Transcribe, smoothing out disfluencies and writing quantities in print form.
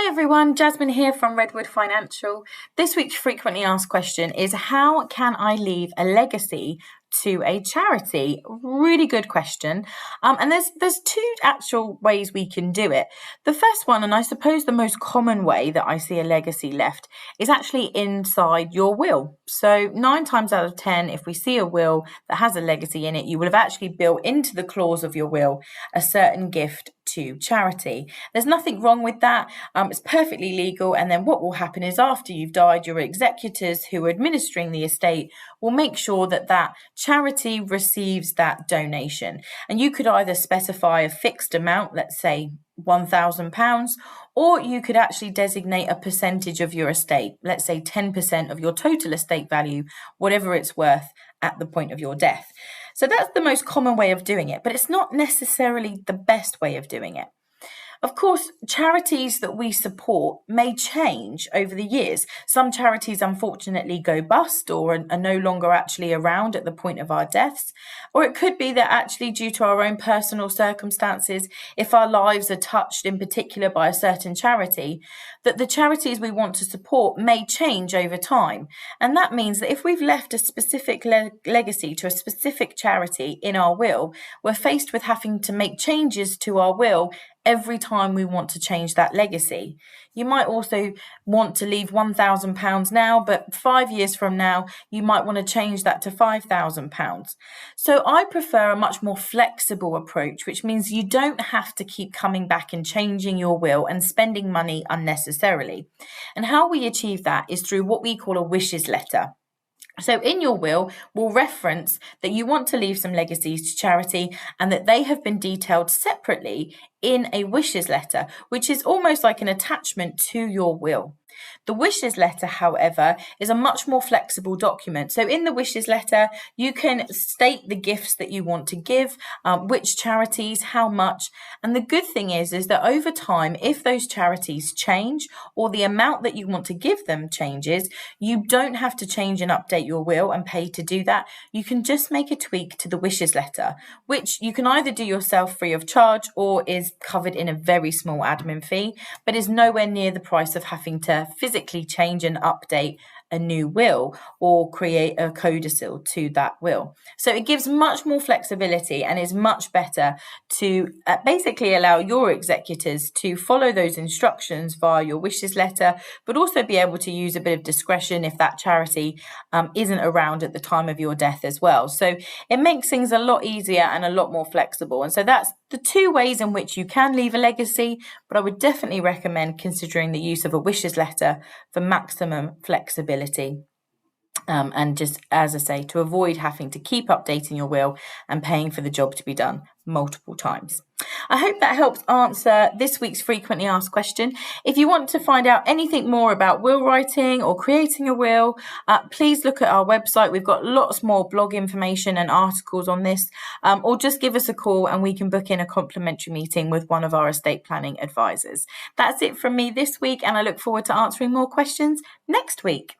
Hi everyone, Jasmine here from Redwood Financial. This week's frequently asked question is, how can I leave a legacy to a charity? Really good question. And there's two actual ways we can do it. The first one, and I suppose the most common way that I see a legacy left, is actually inside your will. So 9 times out of 10, if we see a will that has a legacy in it, you will have actually built into the clause of your will a certain gift to charity. There's nothing wrong with that. It's perfectly legal. And then what will happen is, after you've died, your executors who are administering the estate will make sure that that charity receives that donation. And you could either specify a fixed amount, let's say £1,000, or you could actually designate a percentage of your estate, let's say 10% of your total estate value, whatever it's worth at the point of your death. So that's the most common way of doing it, but it's not necessarily the best way of doing it. Of course, charities that we support may change over the years. Some charities unfortunately go bust or are no longer actually around at the point of our deaths. Or it could be that actually, due to our own personal circumstances, if our lives are touched in particular by a certain charity, that the charities we want to support may change over time. And that means that if we've left a specific legacy to a specific charity in our will, we're faced with having to make changes to our will every time we want to change that legacy. You might also want to leave £1,000 now, but 5 years from now, you might want to change that to £5,000. So I prefer a much more flexible approach, which means you don't have to keep coming back and changing your will and spending money unnecessarily. And how we achieve that is through what we call a wishes letter. So in your will, we'll reference that you want to leave some legacies to charity and that they have been detailed separately in a wishes letter, which is almost like an attachment to your will. The wishes letter, however, is a much more flexible document. So in the wishes letter, you can state the gifts that you want to give, which charities, how much. And the good thing is that over time, if those charities change or the amount that you want to give them changes, you don't have to change and update your will and pay to do that. You can just make a tweak to the wishes letter, which you can either do yourself free of charge or is covered in a very small admin fee, but is nowhere near the price of having to physically change and update a new will or create a codicil to that will. So it gives much more flexibility and is much better to basically allow your executors to follow those instructions via your wishes letter, but also be able to use a bit of discretion if that charity isn't around at the time of your death as well. So it makes things a lot easier and a lot more flexible. And so that's the two ways in which you can leave a legacy, but I would definitely recommend considering the use of a wishes letter for maximum flexibility. And just, as I say, to avoid having to keep updating your will and paying for the job to be done multiple times. I hope that helps answer this week's frequently asked question. If you want to find out anything more about will writing or creating a will, please look at our website. We've got lots more blog information and articles on this, or just give us a call and we can book in a complimentary meeting with one of our estate planning advisors. That's it from me this week, and I look forward to answering more questions next week.